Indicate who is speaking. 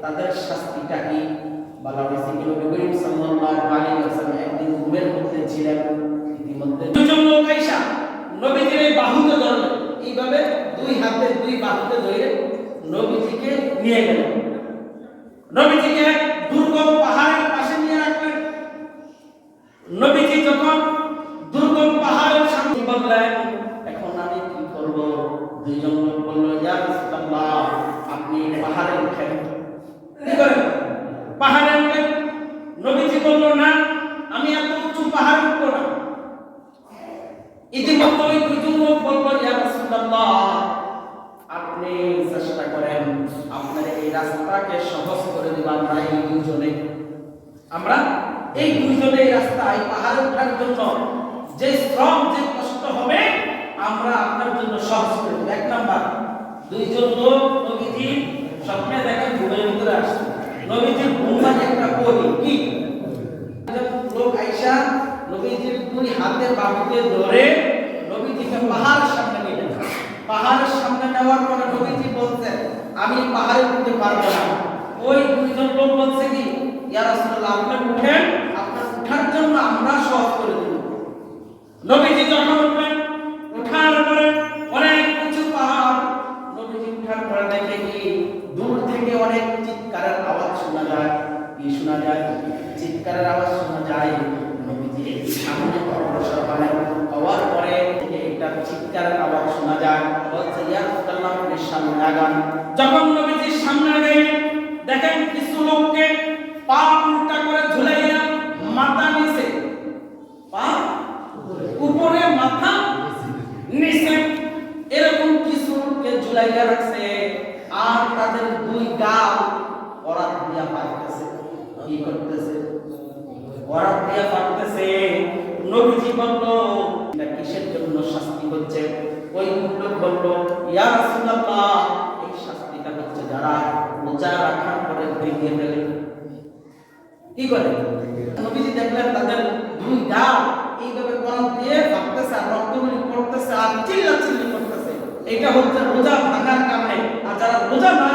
Speaker 1: তাদের শাস্তিটা কি বলা হয়েছে? নবী করিম সাল্লাল্লাহু আলাইহি ওয়াসাল্লাম একদিন ঘুমের মধ্যে ছিলেন, ইতিমধ্যে দুজন লোক আইসা নবীজির এই বাহুতে ধরলেন, এইভাবে দুই হাতে দুই বাহুতে ধরে নবীজিকে নিয়ে গেলেন। নবীজিকে এক দুর্গম পাহাড়ের পাশে নিয়ে রাখলেন। নবীজি যখন দুর্গম পাহাড়ের সামনে বললেন, এখন আমি কি করব? দুইজন লোক বলল, ইয়া রাসূলুল্লাহ, আপনি পাহাড়ে উঠেন। কি করেন? পাহাড়ে উঠেন। নবীজি বলল, না, আমি এত উঁচু পাহাড়ে উঠব না। ইতিমধ্যে ওই দুইজন লোক বলল, ইয়া রাসূলুল্লাহ, আপনি চেষ্টা করেন, আপনার এই রাস্তাকে সহজ করে দিব। আমরা এই দুইজনে এই রাস্তায় পাহাড়ে ওঠার জন্য যে শ্রম, যে কষ্ট হবে, আমরা আপনার জন্য সহজ করে দেব। এক নাম্বার, দুইজন লোক নবীজি স্বপ্নে দেখেন ঘুমের ভিতরে আসছে। নবীজির ঘুম মানে একটা পরি, কি লোক আইসা নবীজির দুই হাতে বাহুতে ধরে নবীজিকে পাহাড়ের সামনে নিয়ে গেলেন। পাহাড়ের সামনে নেওয়ার পরে নবীজি বলছেন, আমি পাহাড়ে উঠতে পারবো না। ওই দুইজন লোক বলছে কি, ইয়া রাসূলুল্লাহ, আপনি উঠেন, আপনার উঠার জন্য আমরা সহজ করে দেব। নবীজি যখন উঠলেন, উঠার পরে অনেক উঁচু পাহাড়। নবীজি উঠার পরে দেখে কি, দূর থেকে অনেক চিৎকারের আওয়াজ শোনা যায়। কি শোনা যায়? চিৎকারের আওয়াজ শোনা যায়। নবীজি সামনে অগ্রসর হলেন, হওয়ার পরে একটা চিৎকারের আওয়াজ শোনা যায়, বলছে, ইয়া রাসূলুল্লাহ, আপনি সামনে আগান। যখন নবীজি সামনে আগাইলেন, দেখেন কিছু লোককে পা উল্টা করে ঝুলাইয়া, মাথা নিচে, পা উপরে, মাথা নিচে, এরকম কিছু লোককে ঝুলাইয়া রাখছে। আর তাদের দুই গাল করাত দিয়া পাইতেছে। কি করতেছে? করাত দিয়া পাইতেছে। নবীজি বলল, এটা কিসের জন্য শাস্তি হচ্ছে? ওই লোক বলল, ইয়া রাসূলুল্লাহ, এই শাস্তিটা হচ্ছে যারা রোজা রাখার পরে ভেঙে ফেলে। কি করে? নবীজি দেখলেন তাদের দুই গাল এইভাবে করাত দিয়ে কাঁপতেছে, আর রক্তগুলি পড়তেছে, আর চিল্লাচিল্লি করতেছে। এটা হচ্ছে রোজা ভাঙার কারণে। আর যারা রোজা না